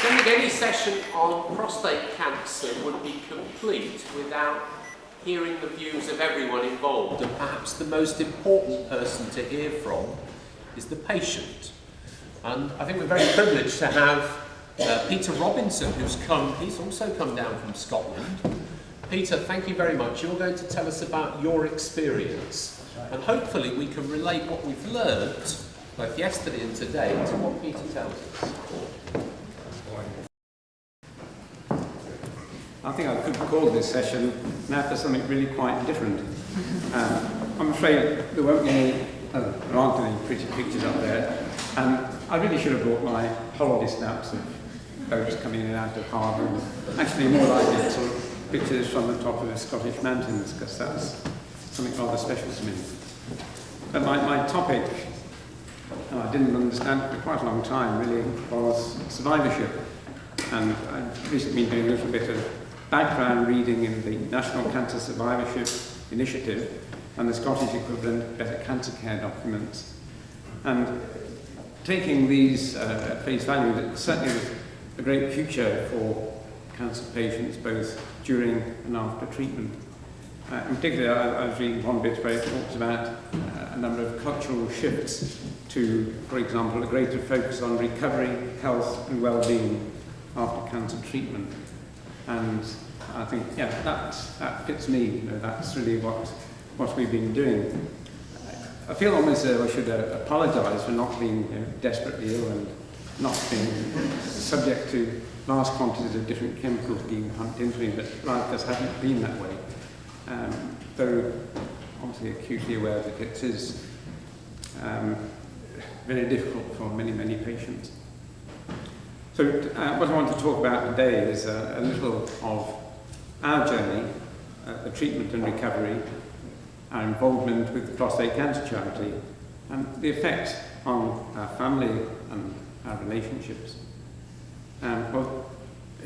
don't think any session on prostate cancer would be complete without hearing the views of everyone involved, and perhaps the most important person to hear from is the patient. And I think we're very privileged to have Peter Robinson, he's also come down from Scotland. Peter, thank you very much. You're going to tell us about your experience, and hopefully we can relate what we've learned, both yesterday and today, to what Peter tells us. I think I could call this session now for something really quite different. I'm afraid there won't be any, there aren't any pretty pictures up there, and I really should have brought my holiday snaps of boats coming in and out of harbour. Actually, more like it, sort of pictures from the top of the Scottish mountains, because that's something rather special to me. But my topic, and I didn't understand it for quite a long time, really, was survivorship. And I've recently been doing a little bit of background reading in the National Cancer Survivorship Initiative and the Scottish equivalent Better Cancer Care documents. And taking these at face value, there's certainly a great future for cancer patients, both during and after treatment. In particular, I was reading one bit where it talks about a number of cultural shifts to, for example, a greater focus on recovery, health and well-being after cancer treatment. And I think, yeah, that fits me. You know, that's really what we've been doing. I feel almost I should apologise for not being desperately ill and not being subject to vast quantities of different chemicals being pumped into me, but life just hasn't been that way. Though obviously acutely aware that it is very difficult for many, many patients. So what I want to talk about today is a little of our journey, the treatment and recovery, our involvement with the Prostate Cancer Charity, and the effect on our family and our relationships. Well,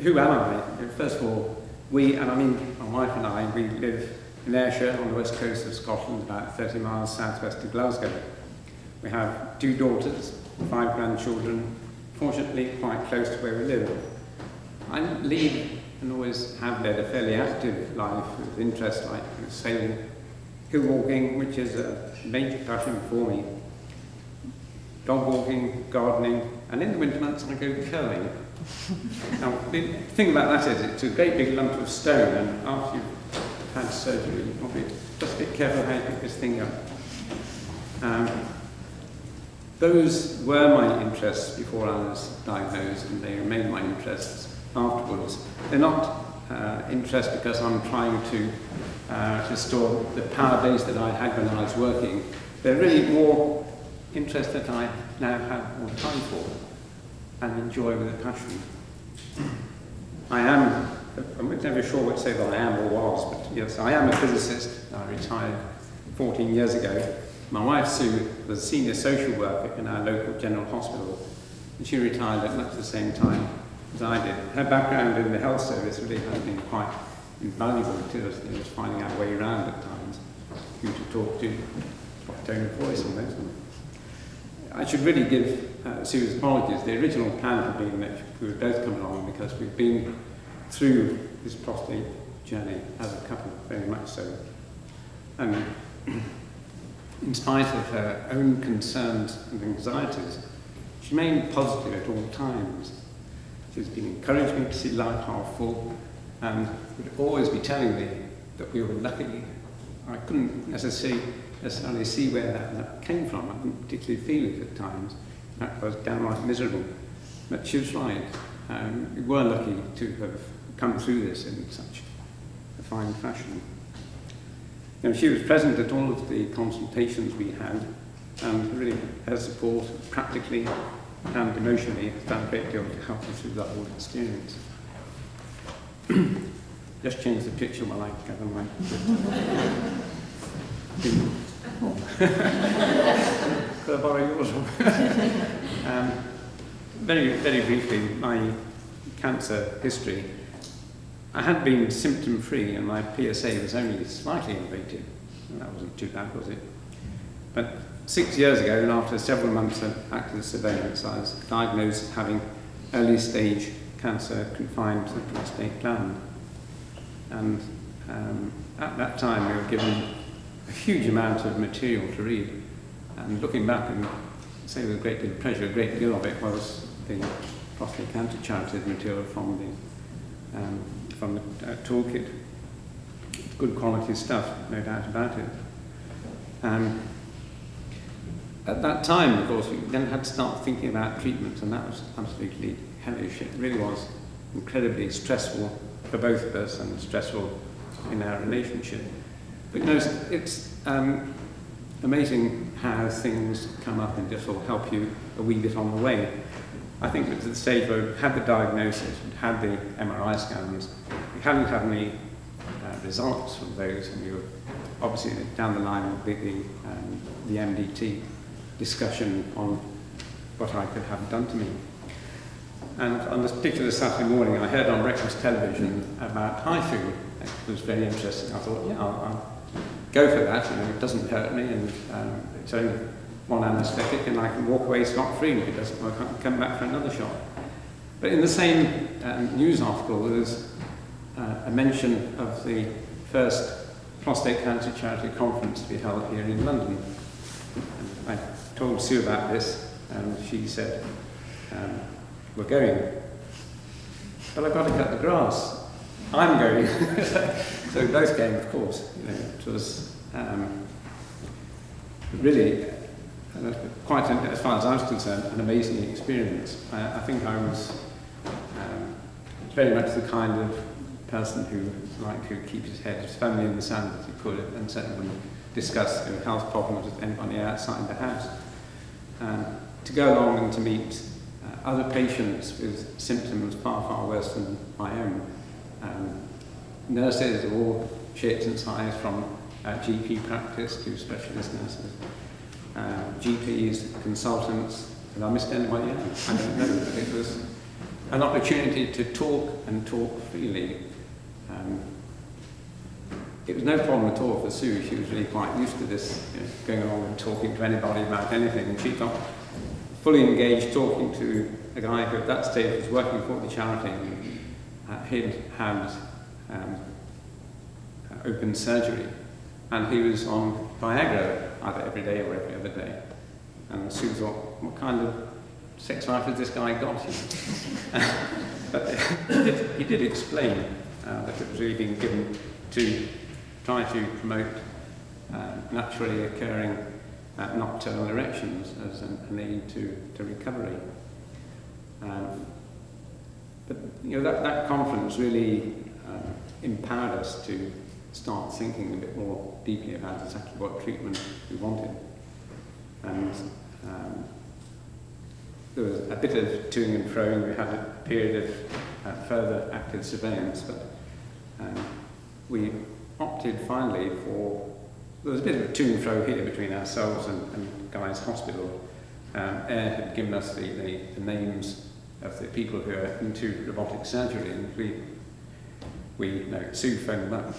who am I? First of all, and I mean my wife and I, we live in Ayrshire on the west coast of Scotland, about 30 miles southwest of Glasgow. We have 2 daughters, 5 grandchildren, fortunately quite close to where we live. I lead and always have led a fairly active life with interests like sailing, hill walking, which is a major passion for me, dog walking, gardening, and in the winter months I go curling. Now, the thing about that is it's a great big lump of stone, and after you've had surgery, you probably just be careful how you pick this thing up. Those were my interests before I was diagnosed, and they remain my interests afterwards. They're not interests because I'm trying to restore the power base that I had when I was working. They're really more interests that I now have more time for and enjoy with a passion. I'm never sure what to say that I am or was, but yes, I am a physicist. I retired 14 years ago. My wife, Sue, was a senior social worker in our local general hospital, and she retired at much the same time as I did. Her background in the health service really has been quite invaluable to us, just finding our way around at times, who to talk to, what tone of voice and those. I should really give Sue's apologies. The original plan had been that we would both come along because we've been through this prostate journey as a couple, very much so. And in spite of her own concerns and anxieties, she remained positive at all times. She's been encouraging me to see life half full, and would always be telling me that we were lucky. I couldn't necessarily see where that came from. I didn't particularly feel it at times. That was downright miserable. But she was right. We were lucky to have come through this in such a fine fashion. You know, she was present at all of the consultations we had, and really her support practically and emotionally has done a great deal to help me through that whole experience. Just change the picture while I gather my... Could I borrow yours? Very, very briefly, my cancer history. I had been symptom-free, and my PSA was only slightly elevated. That wasn't too bad, was it? But 6 years ago, and after several months of active surveillance, I was diagnosed as having early-stage cancer confined to the prostate gland. And at that time we were given a huge amount of material to read. And looking back and say with a great deal of pleasure, a great deal of it was the prostate cancer charity material from the toolkit. Good quality stuff, no doubt about it. At that time, of course, we then had to start thinking about treatment, and that was absolutely hellish. It really was incredibly stressful for both of us and stressful in our relationship. But you know, it's amazing how things come up and just will help you a wee bit on the way. I think it was at the stage where we had the diagnosis, we had the MRI scans, we hadn't had any results from those, and we were obviously down the line with the MDT discussion on what I could have done to me. And on this particular Saturday morning, I heard on breakfast television about HIFU. It was very interesting. I thought, yeah, I'll go for that. You know, it doesn't hurt me, and it's only one anaesthetic, and I can walk away scot-free. If it doesn't work, I can come back for another shot. But in the same news article, there was a mention of the first prostate cancer charity conference to be held here in London. And I told Sue about this, and she said, we're going. But I've got to cut the grass. I'm going. So we both came, of course. You know, it was really, quite, as far as I was concerned, an amazing experience. I think I was very much the kind of person who liked to keep his head, his family in the sand as he could, and certainly wouldn't discuss health problems with anybody outside the house. To go along and to meet other patients with symptoms far, far worse than my own. Nurses of all shapes and sizes, from GP practice to specialist nurses, GPs, consultants. Did I miss anybody out? I don't know, but it was an opportunity to talk and talk freely. It was no problem at all for Sue. She was really quite used to this, you know, going along and talking to anybody about anything. And she felt fully engaged talking to a guy who at that stage was working for the charity. He'd had open surgery, and he was on Viagra either every day or every other day. And Sue thought, what kind of sex life has this guy got? But he did explain that it was really being given to try to promote naturally occurring nocturnal erections as an aid to recovery. But you know, that conference really empowered us to start thinking a bit more deeply about exactly what treatment we wanted. And there was a bit of toing and froing. We had a period of further active surveillance, but we opted finally for, there was a bit of a to and fro here between ourselves and Guy's Hospital. Air had given us the names of the people who are into robotic surgery, and Sue phoned them up,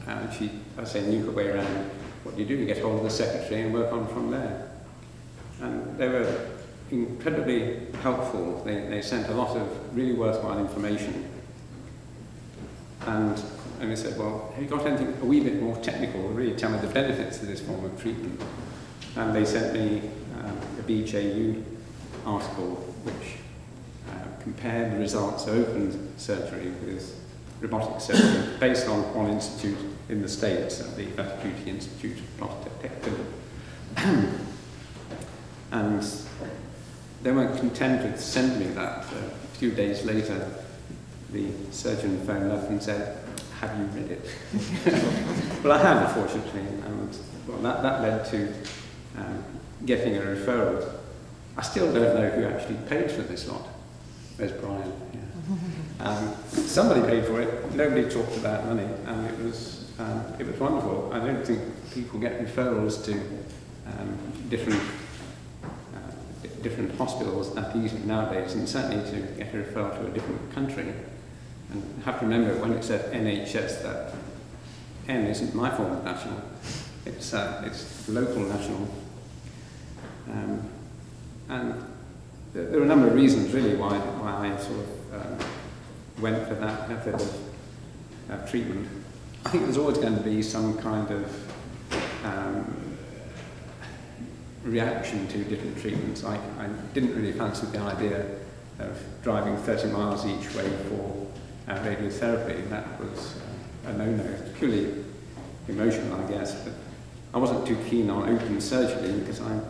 and she, I say, knew her way around. What do? You get hold of the secretary and work on from there. And they were incredibly helpful. They sent a lot of really worthwhile information. And they said, well, have you got anything a wee bit more technical, really tell me the benefits of this form of treatment? And they sent me a BJU article which compared the results of open surgery with robotic surgery based on one institute in the States, the Vascular Institute of Prostatectomy. And they weren't content with sending me that. A few days later, the surgeon phoned up and said, have you read it? Well, I had, unfortunately, and well, that led to getting a referral. I still don't know who actually paid for this lot. There's Brian. Yeah. Somebody paid for it. Nobody talked about money, and it was wonderful. I don't think people get referrals to different hospitals that easily nowadays, and certainly to get a referral to a different country. And you have to remember, when it said NHS, that N isn't my form of national, it's local national. And there are a number of reasons really why I sort went for that method of treatment. I think there's always going to be some kind of reaction to different treatments. I didn't really fancy the idea of driving 30 miles each way for radiotherapy. That was a no-no. It's purely emotional, I guess, but I wasn't too keen on open surgery because I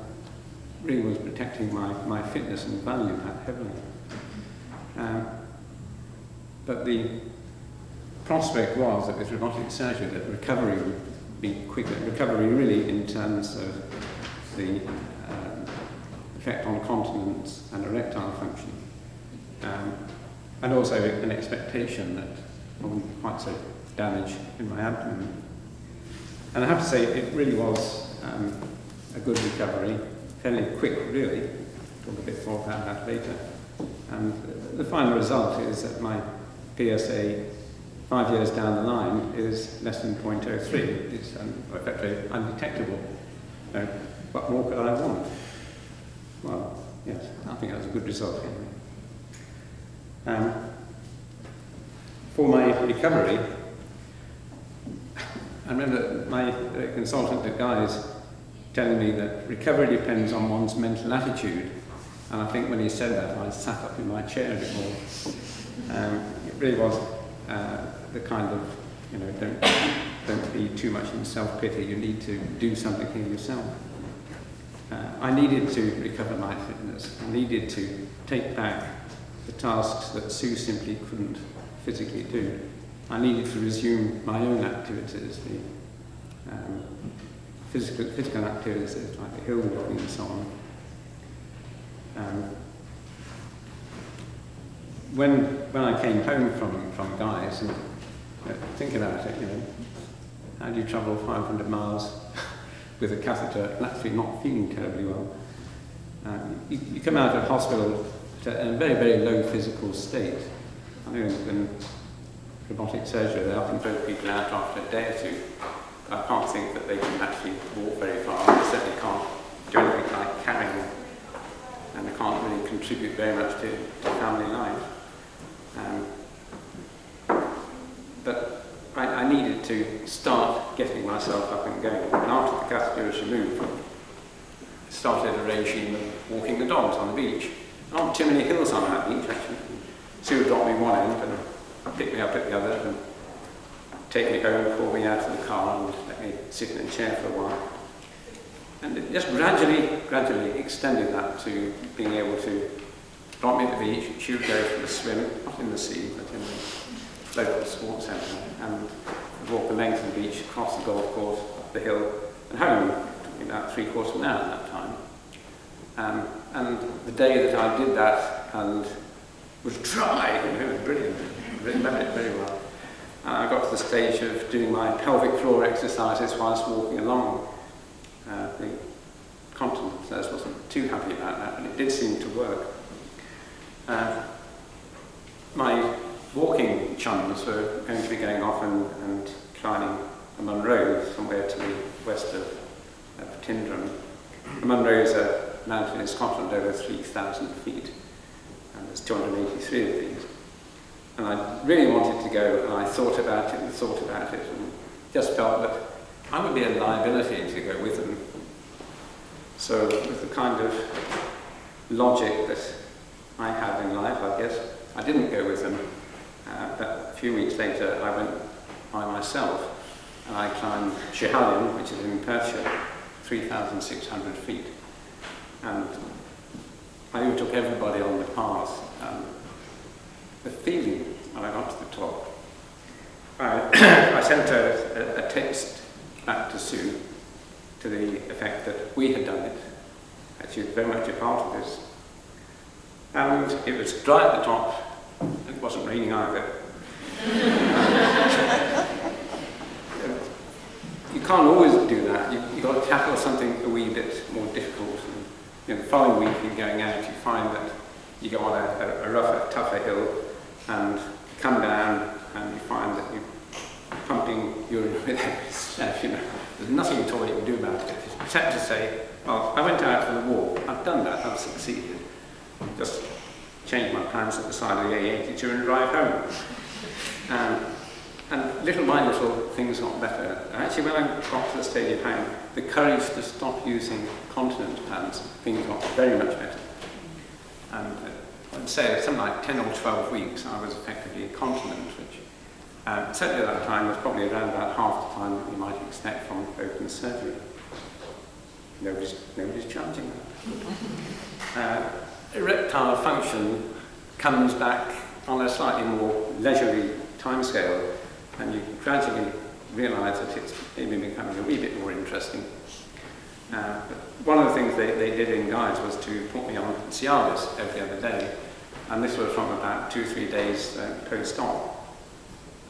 really was protecting my fitness and valued that heavily. But the prospect was that with robotic surgery that recovery would be quicker. Recovery really in terms of the effect on continence and erectile function. And also an expectation that I wouldn't quite so damage in my abdomen. And I have to say it really was a good recovery, fairly quick really. Talk a bit more about that later. And the final result is that my PSA 5 years down the line is less than 0.03. It's effectively undetectable. So what more could I want? Well, yes, I think that was a good result anyway. For my recovery, I remember my consultant at Guy's telling me that recovery depends on one's mental attitude. And I think when he said that, I sat up in my chair a bit more. It really was the kind of, don't be too much in self-pity. You need to do something for yourself. I needed to recover my fitness. I needed to take back the tasks that Sue simply couldn't physically do. I needed to resume my own activities, the physical activities like the hill walking and so on. When I came home from Guy's and think about it, how do you travel 500 miles with a catheter and actually not feeling terribly well? You come out of hospital in a very, very low physical state. I know in robotic surgery they often throw people out after a day or two. I can't think that they can actually walk very far. They certainly can't do anything like carrying, and they can't really contribute very much to family life. But I needed to start getting myself up and going. And after the catheter was removed, I started a regime of walking the dogs on the beach. There aren't too many hills on that beach, actually. Sue would drop me one end and pick me up at the other and take me home, pull me out of the car and let me sit in a chair for a while. And it just gradually extended that to being able to drop me at the beach. She would go for a swim, not in the sea, but in the local sports centre, and walk the length of the beach, across the golf course, up the hill, and home. It took me about 3/4 of an hour at that time. And the day that I did that and was dry, it was brilliant. I remember it very well. I got to the stage of doing my pelvic floor exercises whilst walking along. The continence nurse wasn't too happy about that, but it did seem to work. My walking chums were going to be going off and climbing the Munro, somewhere to the west of Tyndrum. The Munro is a mountain in Scotland over 3,000 feet, and there's 283 of these. And I really wanted to go, and I thought about it, and just felt that I would be a liability to go with them. So with the kind of logic that I have in life, I guess, I didn't go with them. But a few weeks later, I went by myself, and I climbed Schiehallion, which is in Perthshire, 3,600 feet. And I overtook everybody on the path. The feeling when I got to the top, I sent a text back to Sue to the effect that we had done it, that she was very much a part of this. And it was dry at the top, it wasn't raining either. You can't always do that. You've got to tackle something a wee bit more difficult. And, the following week in going out, you find that you go on a rougher, tougher hill and come down and you find that you're pumping urine with every step, There's nothing at all you can do about it, except to say, well, I went out for the walk, I've done that, I've succeeded. Just change my plans at the side of the A82 and drive home. And little by little, things got better. Actually, when I got to the stage of having the courage to stop using continence pads, things got very much better. And I'd say something like 10 or 12 weeks, I was effectively incontinent, which certainly at that time was probably around about half the time that you might expect from open surgery. Nobody's charging that. Erectile function comes back on a slightly more leisurely timescale, and you gradually realise that it's maybe becoming a wee bit more interesting. But one of the things they did in guides was to put me on Cialis every other day, and this was from about 2-3 days post-op.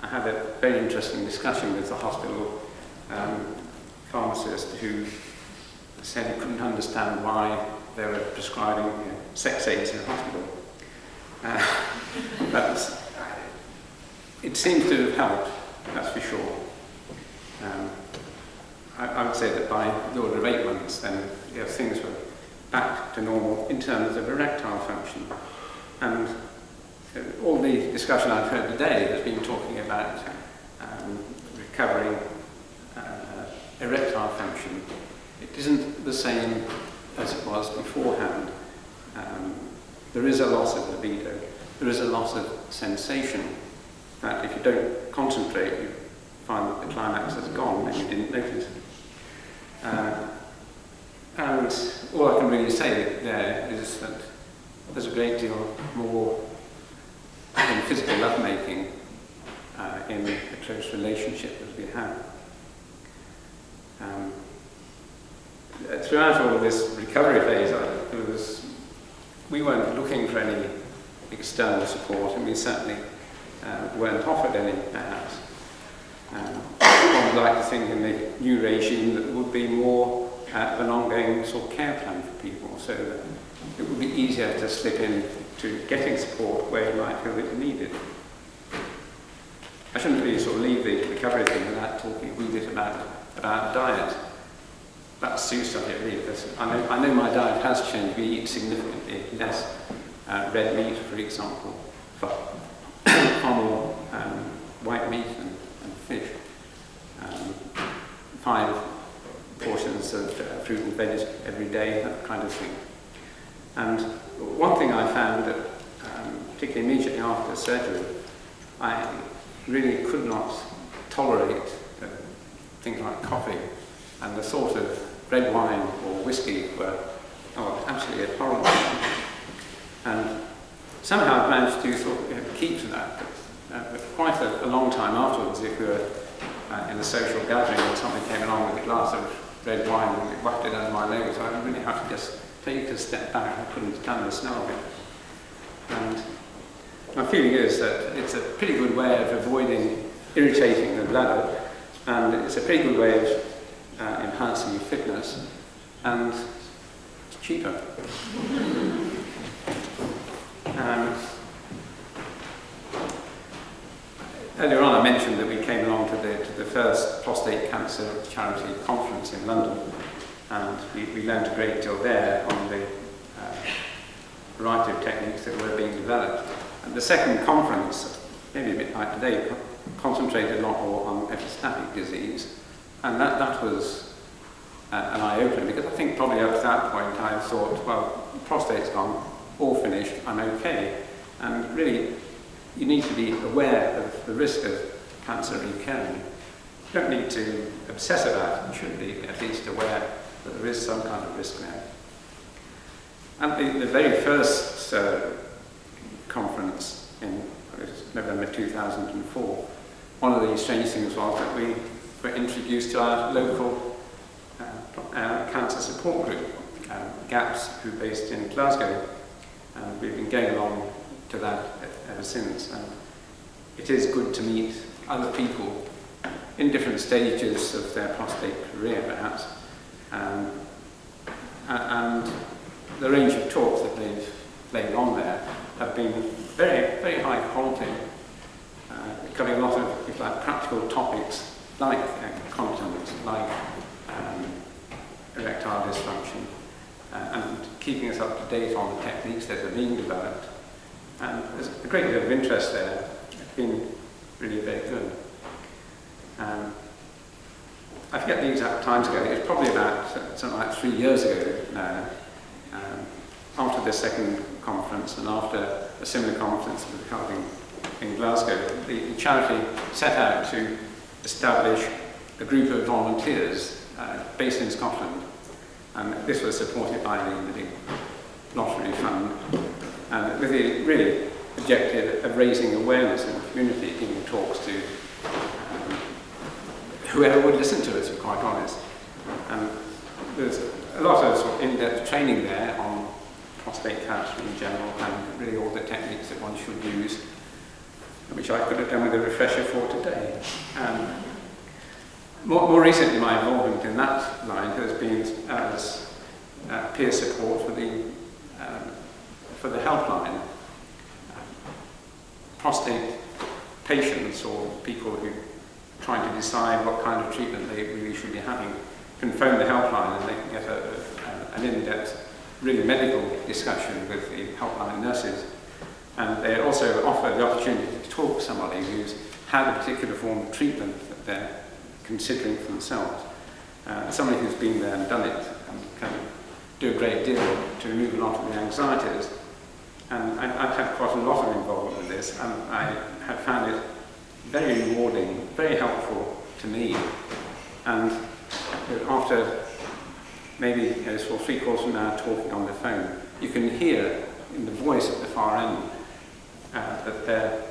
I had a very interesting discussion with the hospital pharmacist who said he couldn't understand why they were prescribing sex aids in a hospital. But it seems to have helped, that's for sure. I would say that by the order of 8 months, then things were back to normal in terms of erectile function. And all the discussion I've heard today has been talking about recovering erectile function. It isn't the same as it was beforehand. There is a loss of libido, there is a loss of sensation, that if you don't concentrate, you find that the climax has gone and you didn't notice. And all I can really say there is that there's a great deal more in physical lovemaking in a close relationship as we have. Throughout all of this recovery phase, we weren't looking for any external support, and we certainly weren't offered any, perhaps. One would like to think in the new regime that would be more of an ongoing sort of care plan for people, so that it would be easier to slip in to getting support where you might feel it needed. I shouldn't really sort of leave the recovery thing without talking a wee bit about diet. That's Sue's subject really, because I know my diet has changed. We eat significantly less red meat, for example, far more white meat and fish. 5 portions of fruit and veg every day, that kind of thing. And one thing I found that, particularly immediately after surgery, I really could not tolerate things like coffee, and the thought of red wine or whiskey were absolutely abhorrent. And somehow I've managed to sort of keep to that, but quite a long time afterwards, if we were in a social gathering and somebody came along with a glass of red wine and it wafted under my nose, I really had to just take a step back. I couldn't stand the smell of it. And my feeling is that it's a pretty good way of avoiding irritating the bladder, and it's a pretty good way of enhancing your fitness, and it's cheaper. Earlier on I mentioned that we came along to the first prostate cancer charity conference in London, and we learned a great deal there on the variety of techniques that were being developed. And the second conference, maybe a bit like today, concentrated a lot more on metastatic disease, and that was an eye-opener, because I think probably up to that point I thought, well, prostate's gone, all finished, I'm okay. And really, you need to be aware of the risk of cancer recurring. You don't need to obsess about it, you should be at least aware that there is some kind of risk there. And the very first conference in November 2004, one of the strange things was that we were introduced to our local cancer support group, GAPS, who are based in Glasgow, and we've been going along to that ever since. And it is good to meet other people in different stages of their prostate career, perhaps, and the range of talks that they've laid on there have been very, very high quality, covering a lot of, if like, practical topics like continence, like erectile dysfunction, and keeping us up to date on the techniques that are being developed, And there's a great deal of interest there. It's been really very good. I forget the exact time ago, it was probably about something like 3 years ago now, after the second conference and after a similar conference that was held in Glasgow, the charity set out to establish a group of volunteers based in Scotland, and this was supported by the lottery fund, and with the really objective of raising awareness in the community, giving talks to whoever would listen to us, to be quite honest. And there's a lot of sort of in-depth training there on prostate cancer in general and really all the techniques that one should use, which I could have done with a refresher for today. More recently, my involvement in that line has been as peer support for the helpline. Prostate patients or people who are trying to decide what kind of treatment they really should be having can phone the helpline and they can get an in-depth, really medical discussion with the helpline nurses. And they also offer the opportunity to talk to somebody who's had a particular form of treatment that they're considering for themselves. Somebody who's been there and done it and can do a great deal to remove a lot of the anxieties. And I've had quite a lot of involvement with this, and I have found it very rewarding, very helpful to me. And after maybe sort of 3/4 of an hour talking on the phone, you can hear in the voice at the far end that they're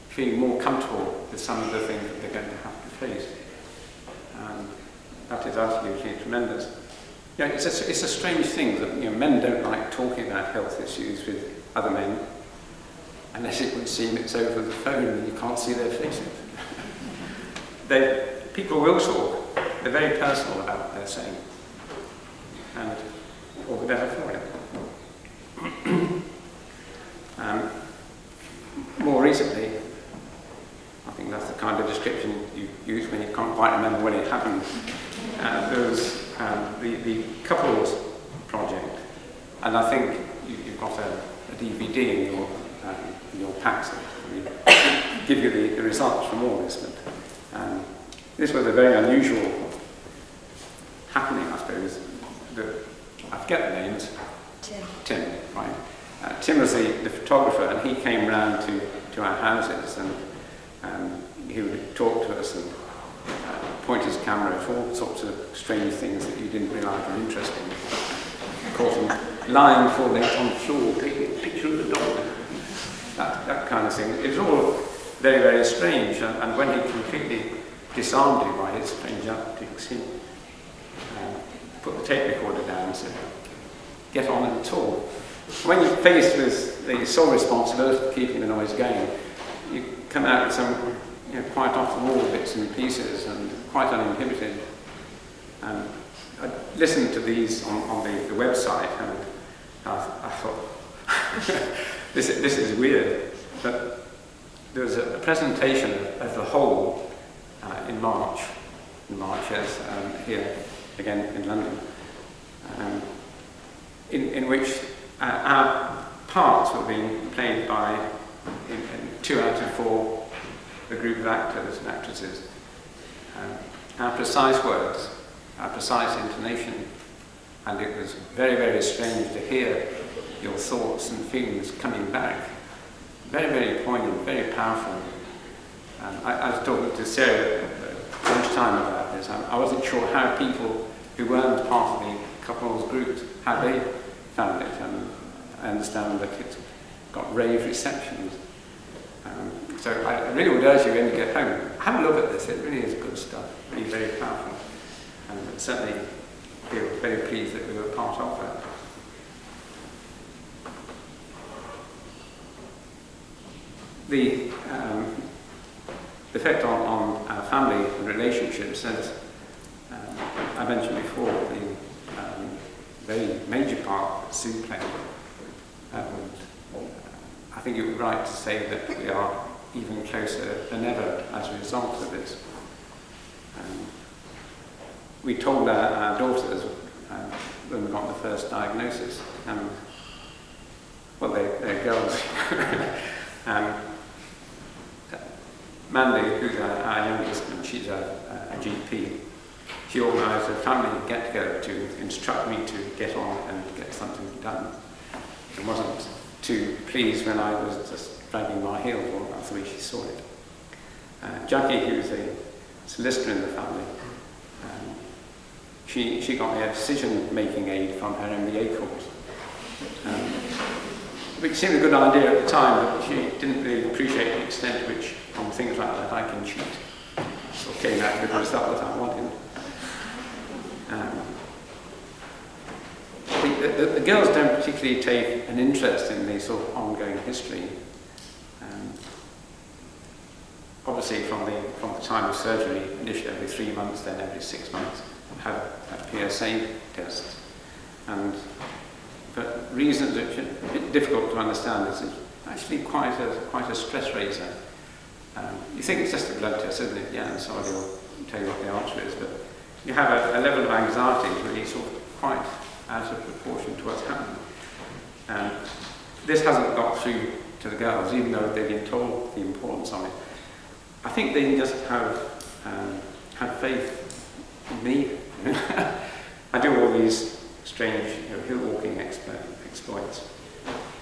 feeling more comfortable with some of the things that they're going to have to face. That is absolutely tremendous. Yeah, it's a strange thing that men don't like talking about health issues with other men, unless it would seem it's over the phone and you can't see their faces. People will talk. They're very personal about what they're saying, and all the better for it. More recently, I think that's the kind of description you use when you can't quite remember when it happened. There was the couples project, and I think you've got a DVD in your packs that give you the results from all this. But this was a very unusual happening, I suppose. I forget the names. Tim, right? Tim was the photographer, and he came round to our houses, and he would talk to us and point his camera at all sorts of strange things that you didn't realise were interesting. Of course, lying full length on the floor, taking a picture of the dog, that kind of thing. It was all very, very strange, and when he completely disarmed you by his strange antics, he put the tape recorder down and said, "Get on and talk." When you're faced with the sole responsibility of keeping the noise going, you come out with some quite off-the-wall bits and pieces and quite uninhibited. And I listened to these on the website, and I thought, this is weird. But there was a presentation of the whole in March, yes, here again in London, in which our parts were being played by in 2 out of 4 a group of actors and actresses. Our precise words, our precise intonation, and it was very, very strange to hear your thoughts and feelings coming back. Very, very poignant, very powerful. I was talking to Sarah at lunchtime about this. I wasn't sure how people who weren't part of the couples groups, how they found it, and I understand that it's got rave receptions. So I really would urge you when you get home, have a look at this. It really is good stuff, really very powerful, and certainly feel very pleased that we were part of that. The effect on our family and relationships, as I mentioned before, the very major part that Sue played. I think it would be right to say that we are even closer than ever as a result of this. We told our daughters when we got the first diagnosis, well, they're girls. um, Mandy, who's our youngest, and she's a GP, she organised a family get-together to instruct me to get on and get something done. It wasn't too pleased when I was just dragging my heels, well, that's the way she saw it. Jackie, who's a solicitor in the family, she got me a decision-making aid from her MBA course, which seemed a good idea at the time, but she didn't really appreciate the extent to which, on things like that, I can cheat. So came out with the result that I wanted. The girls don't particularly take an interest in the sort of ongoing history. Obviously, from the time of surgery, initially every 3 months, then every 6 months, have a PSA test. And for reasons which are a bit difficult to understand, it's actually quite a stress raiser. You think it's just a blood test, isn't it? Yeah, and somebody will tell you what the answer is, but you have a level of anxiety really sort of quite out of proportion to what's happening. This hasn't got through to the girls, even though they've been told the importance of it. I think they just have faith in me. I do all these strange hill walking exploits,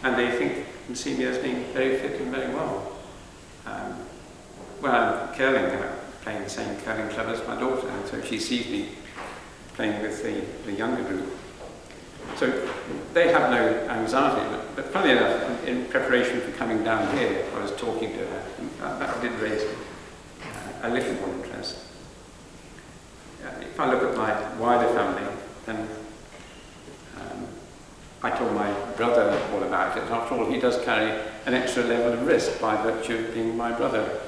and they think and see me as being very fit and very well. When I'm curling, I'm playing the same curling club as my daughter, and so she sees me playing with the younger group. So they have no anxiety, but funny enough, in preparation for coming down here, I was talking to her, and that did raise a little more interest. If I look at my wider family, then I told my brother all about it. After all, he does carry an extra level of risk by virtue of being my brother.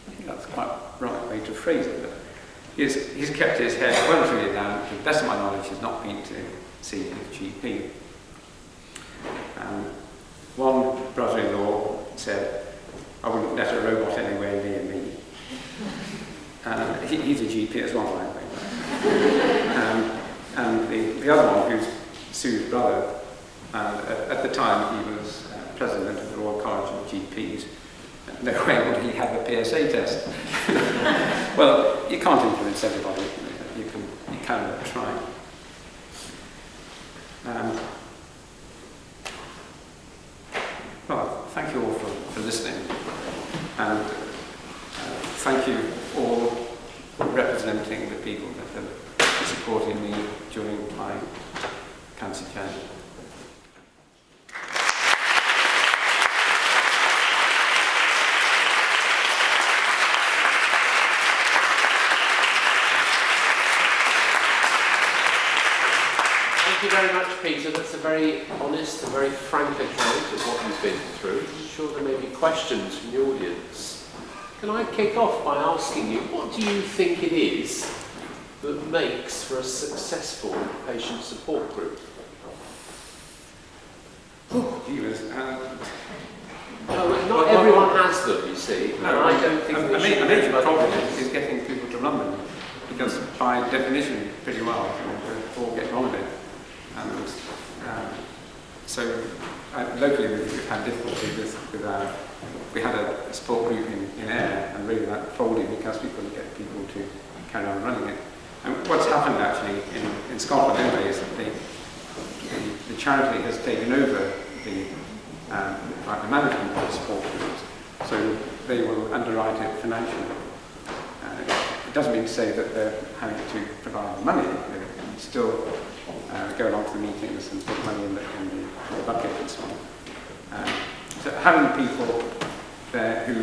I think that's quite the right way to phrase it. But he's kept his head well truly down. To the best of my knowledge, he's not been to see his GP. One brother-in-law said, I wouldn't let a robot anywhere near me. He's a GP as well, by the way. And the other one, who's Sue's brother, at the time he was president of the Royal College of GPs. No way would he have a PSA test. Well, you can't influence everybody. You can try. Well, thank you all for listening, and thank you all representing the people that have supported me during my cancer journey. Thank you very much, Peter. That's a very honest and very frank account of what you've been through. I'm sure there may be questions from the audience. Can I kick off by asking you, what do you think it is that makes for a successful patient support group? Not everyone has them, you see. No, I don't think a major problem is getting people to run them, because by definition, pretty well, we all get on with it. And so locally we've had difficulty with our, we had a support group in Ayr, and really that folded because we couldn't get people to carry on running it. And what's happened actually in Scotland anyway is that the charity has taken over the management of the support groups, so they will underwrite it financially. It doesn't mean to say that they're having to provide money. They still go along to the meetings and put money in the bucket and so on. So having people there who,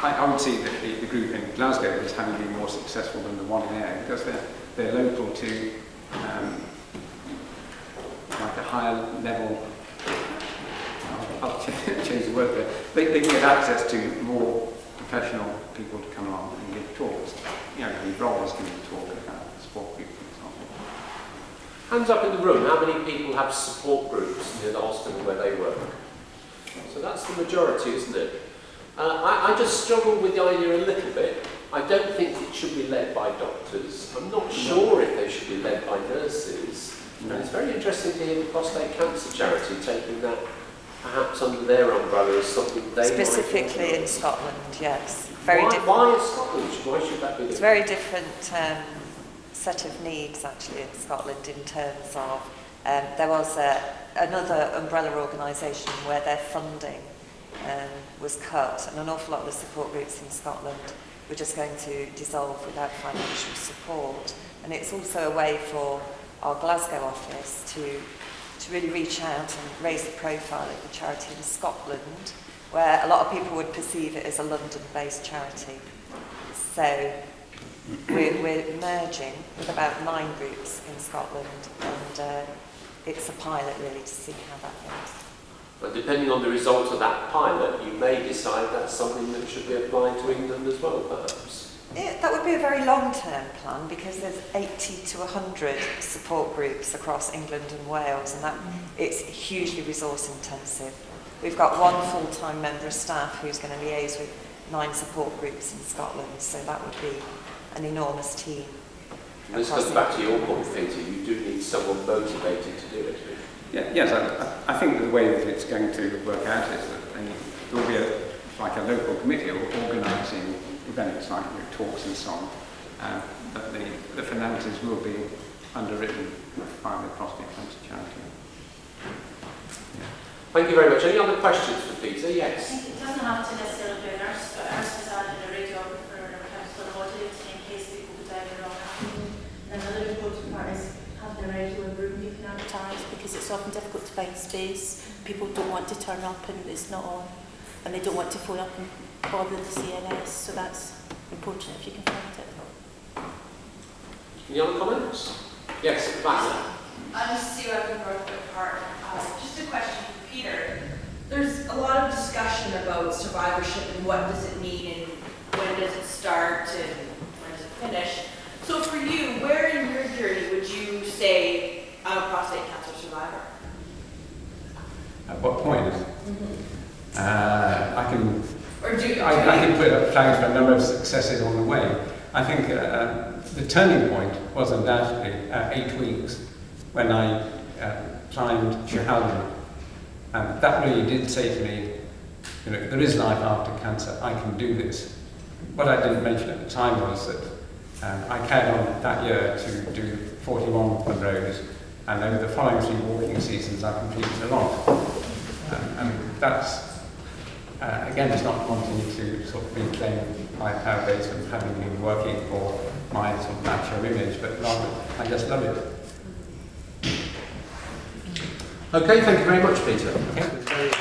I would see that the group in Glasgow as having been more successful than the one in Ayr, because they're local to like a higher level. I'll change the word there. They can get access to more professional people to come along and give talks. You know, the roles giving a talk about the support group, for example. Hands up in the room, how many people have support groups near the hospital where they work? So that's the majority, isn't it? I just struggle with the idea a little bit. I don't think it should be led by doctors. I'm not sure if they should be led by nurses. And it's very interesting to hear the prostate cancer charity taking that perhaps under their umbrella as something they specifically in Scotland, yes. Very why, different. why is Scotland? Why should that be? It's a very different set of needs actually in Scotland in terms of there was another umbrella organisation where their funding was cut, and an awful lot of the support groups in Scotland were just going to dissolve without financial support. And it's also a way for our Glasgow office to really reach out and raise the profile of the charity in Scotland, where a lot of people would perceive it as a London-based charity. So we're merging with about 9 groups in Scotland, and it's a pilot really to see how that goes. But depending on the result of that pilot, you may decide that's something that should be applied to England as well, perhaps. That would be a very long-term plan, because there's 80 to 100 support groups across England and Wales, and that it's hugely resource intensive. We've got 1 full-time member of staff who's going to liaise with 9 support groups in Scotland, so that would be an enormous team. This goes back to your point, Peter. You do need someone motivated to do it. Yeah, yes, I think the way that it's going to work out is that there will be like a local committee organising events like talks and so on, that the finances will be underwritten by the Prostate Cancer Charity. Yeah. Thank you very much. Any other questions for Peter? Yes. I think it doesn't have to necessarily be a nurse, but a nurse has added a radiographer or a counsellor audit in case people go down the wrong avenue. And another important part is having a regular room you can advertise, because it's often difficult to find space. People don't want to turn up and it's not on, and they don't want to phone up and bother the CNS, so that's important if you can find it. Any other comments? Yes, at the back. I'm Sue from Northwood Park. Just a question for Peter. There's a lot of discussion about survivorship and what does it mean and when does it start and when does it finish. So for you, where in your journey would you say I'm a prostate cancer survivor? At what point? I can put up flags for a number of successes on the way. I think the turning point was undoubtedly 8 weeks when I climbed Shahaldin. And that really did say to me, you know, there is life after cancer, I can do this. What I didn't mention at the time was that I carried on that year to do 41 Munros, and over the following 3 walking seasons I completed a lot. And that's again, it's not wanting to sort of reclaim my power base from having been working for my sort of macho image, but rather, I just love it. Okay, thank you very much, Peter. Okay.